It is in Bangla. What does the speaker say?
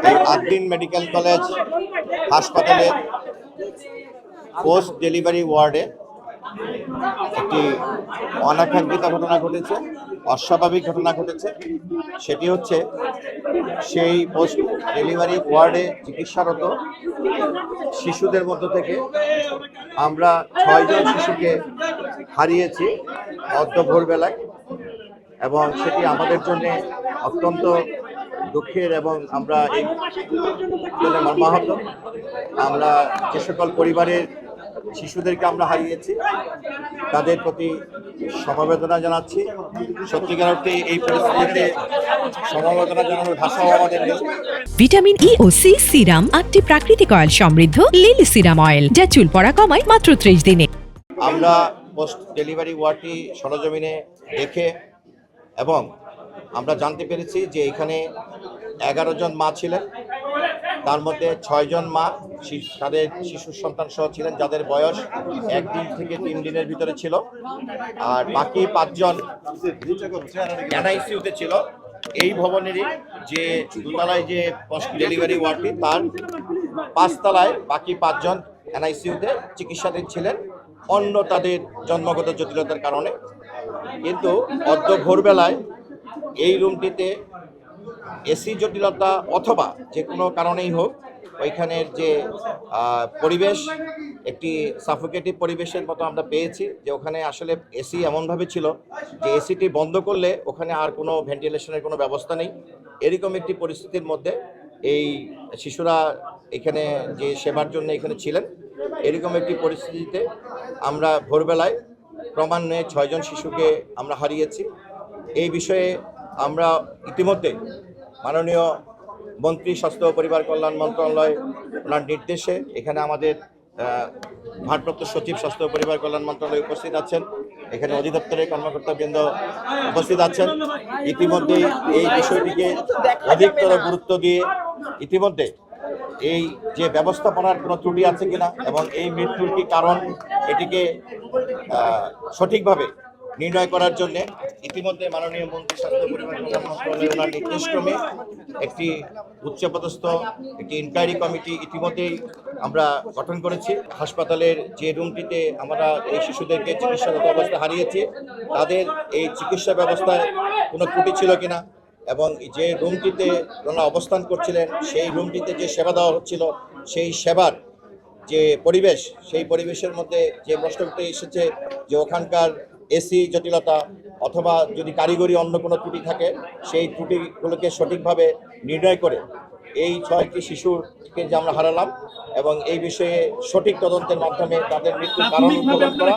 এই আদ্দিন মেডিকেল কলেজ হাসপাতালে পোস্ট ডেলিভারি ওয়ার্ডে একটি অনাকাঙ্ক্ষিত ঘটনা ঘটেছে, অস্বাভাবিক ঘটনা ঘটেছে। সেটি হচ্ছে সেই পোস্ট ডেলিভারি ওয়ার্ডে চিকিৎসারত শিশুদের মধ্য থেকে আমরা 6 জন শিশুকে হারিয়েছি অদ্য ভোরবেলায়, এবং সেটি আমাদের জন্য অত্যন্ত দুঃখের এবং আমরা এই জন্য মর্মাহত। আমরা যে সকল পরিবারের শিশুদেরকে আমরা হারিয়েছি তাদের প্রতি সমবেদনা জানাচ্ছি। সত্যিকার অর্থে এই পরিস্থিতিতে সমবেদনা জানানোর ভাষাও আমাদের নেই। ভিটামিন ই ও সি সিরাম 8টি প্রাকৃতিক অয়েল সমৃদ্ধ লিলি সিরাম অয়েল, যা চুল পড়া কমায় মাত্র 30 দিনে। আমরা পোস্ট ডেলিভারি ওয়ার্ডটি সরজমিনে দেখে এবং আমরা জানতে পেরেছি যে এখানে 11 জন মা ছিলেন, তার মধ্যে 6 জন মা তাদের শিশু সন্তান সহ ছিলেন, যাদের বয়স 1 দিন থেকে 3 দিনের ভিতরে ছিল, আর বাকি 5 জন এনআইসিউতে ছিল। এই ভবনেরই যে দোতলায় যে পোস্ট ডেলিভারি ওয়ার্ডটি, তার 5 তলায় বাকি 5 জন এনআইসিউতে চিকিৎসাধীন ছিলেন অন্য তাদের জন্মগত জটিলতার কারণে। কিন্তু অদ্য ভোরবেলায় এই রুমটিতে এসি জটিলতা অথবা যে কোনো কারণেই হোক, ওইখানের যে পরিবেশ একটি সাফোকেটিভ পরিবেশের মতো আমরা পেয়েছি, যে ওখানে আসলে এসি এমনভাবে ছিল যে এসিটি বন্ধ করলে ওখানে আর কোনো ভেন্টিলেশনের কোনো ব্যবস্থা নেই। এরকম একটি পরিস্থিতির মধ্যে এই শিশুরা এখানে যে সেবার জন্য এখানে ছিলেন, এরকম একটি পরিস্থিতিতে আমরা ভোরবেলায় ক্রমান্বয়ে 6 জন শিশুকে আমরা হারিয়েছি। এই বিষয়ে আমরা ইতিমধ্যে মাননীয় মন্ত্রী স্বাস্থ্য ও পরিবার কল্যাণ মন্ত্রণালয় ওনার নির্দেশে এখানে আমাদের ভারপ্রাপ্ত সচিব স্বাস্থ্য ও পরিবার কল্যাণ মন্ত্রণালয় উপস্থিত আছেন, এখানে অধিদপ্তরের কর্মকর্তাবৃন্দ উপস্থিত আছেন। ইতিমধ্যেই এই বিষয়টিকে অধিকতর গুরুত্ব দিয়ে ইতিমধ্যে এই যে ব্যবস্থাপনার কোনো ত্রুটি আছে কিনা এবং এই মৃত্যুর কি কারণ, এটিকে সঠিকভাবে নির্ণয় করার জন্য ইতিমধ্যে মাননীয় মন্ত্রী স্বাস্থ্য পরিবার কল্যাণ মন্ত্রণালয় ওনার নির্দেশক্রমে একটি উচ্চপদস্থ একটি ইনকোয়ারি কমিটি ইতিমধ্যেই আমরা গঠন করেছি। হাসপাতালের যে রুমটিতে আমরা এই শিশুদেরকে চিকিৎসাগত অবস্থা হারিয়েছি, তাদের এই চিকিৎসা ব্যবস্থায় কোনো ত্রুটি ছিল কিনা এবং যে রুমটিতে ওনারা অবস্থান করছিলেন সেই রুমটিতে যে সেবা দেওয়া হচ্ছিল, সেই সেবার যে পরিবেশ, সেই পরিবেশের মধ্যে যে প্রশ্নটি এসেছে যে ওখানকার এসি জটিলতা অথবা যদি কারিগরি অন্য কোনো ত্রুটি থাকে, সেই ত্রুটিগুলোকে সঠিকভাবে নির্ণয় করে এই 6টি শিশুকে যে আমরা হারালাম এবং এই বিষয়ে সঠিক তদন্তের মাধ্যমে তাদের মৃত্যুর কারণ উদ্ভাবন করা।